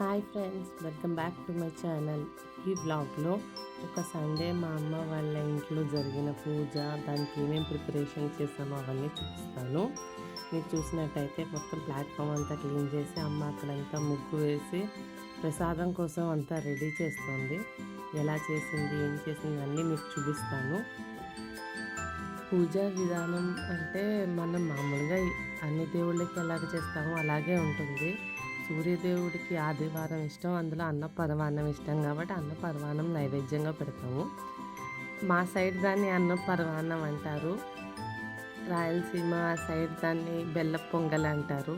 Hi friends, welcome back to my channel. ఈ వ్లాగ్లో ఒక సండే మా అమ్మ వాళ్ళ ఇంట్లో జరిగిన పూజ, దానికి ఏమేమి ప్రిపరేషన్ చేసామో అవన్నీ చూపిస్తాను. మీరు చూసినట్టయితే మొత్తం ప్లాట్ఫామ్ అంతా క్లీన్ చేసి అమ్మ అక్కడంతా ముగ్గు వేసి ప్రసాదం కోసం అంతా రెడీ చేస్తుంది. ఎలా చేసింది, ఏం చేసింది అన్నీ మీకు చూపిస్తాను. పూజా విధానం అంటే మనం మామూలుగా అన్ని దేవుళ్ళకి ఎలాగ చేస్తామో అలాగే ఉంటుంది. సూర్యదేవుడికి ఆదివారం ఇష్టం, అందులో అన్న పరమాన్నం ఇష్టం కాబట్టి అన్న పరమాన్నం నైవేద్యంగా పెడతాము. మా సైడ్ దాన్ని అన్న పరమాన్నం అంటారు, రాయలసీమ సైడ్ దాన్ని బెల్ల పొంగల్ అంటారు.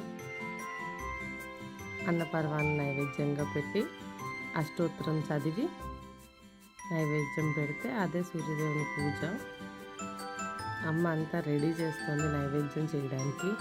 అన్న పరమాన్నం నైవేద్యంగా పెట్టి అష్టోత్తరం చదివి నైవేద్యం పెడితే అదే సూర్యదేవుని పూజ. అమ్మ అంతా రెడీ చేస్తుంది నైవేద్యం చేయడానికి.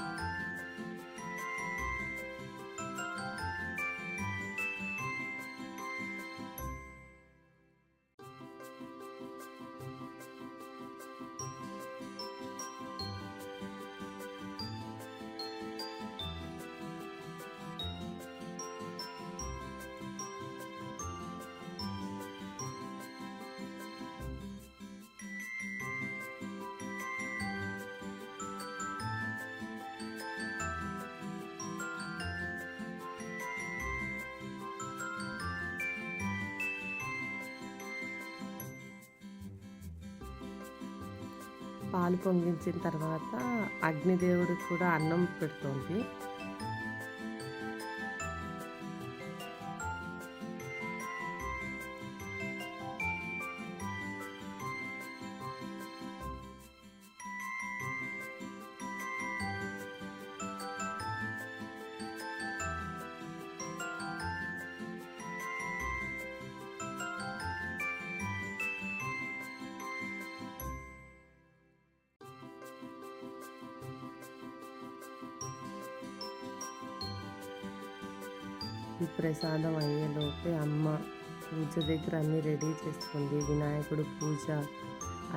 పాలు పొంగించిన తర్వాత అగ్నిదేవుడికి కూడా అన్నం పెడుతోంది. ఈ ప్రసాదం అయ్యేలోపే అమ్మ పూజ దగ్గర అన్నీ రెడీ చేసుకుంది. వినాయకుడు పూజ,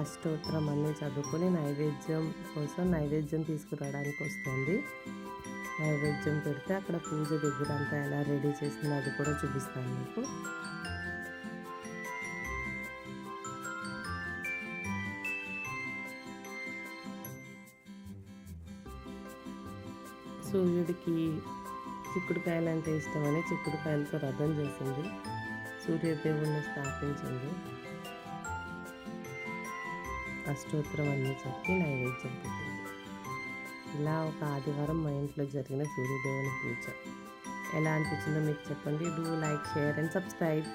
అష్టోత్తరం అన్నీ చదువుకొని నైవేద్యం కోసం నైవేద్యం తీసుకురావడానికి వస్తుంది. నైవేద్యం పెడితే అక్కడ పూజ దగ్గర అంతా ఎలా రెడీ చేసిందో అది కూడా చూపిస్తాను మీకు. సూర్యుడికి చిక్కుడుకాయలు అంటే ఇష్టమని చిక్కుడుకాయలతో రథం చేసింది. సూర్యదేవుణ్ణి స్థాపించింది. అష్టోత్తరం అన్నీ చెప్పి నైవేద్యం పెట్టింది. ఇలా ఒక ఆదివారం మా ఇంట్లో జరిగిన సూర్యదేవుని పూజ ఎలా అనిపించిందో మీకు చెప్పండి. Do like, share and subscribe.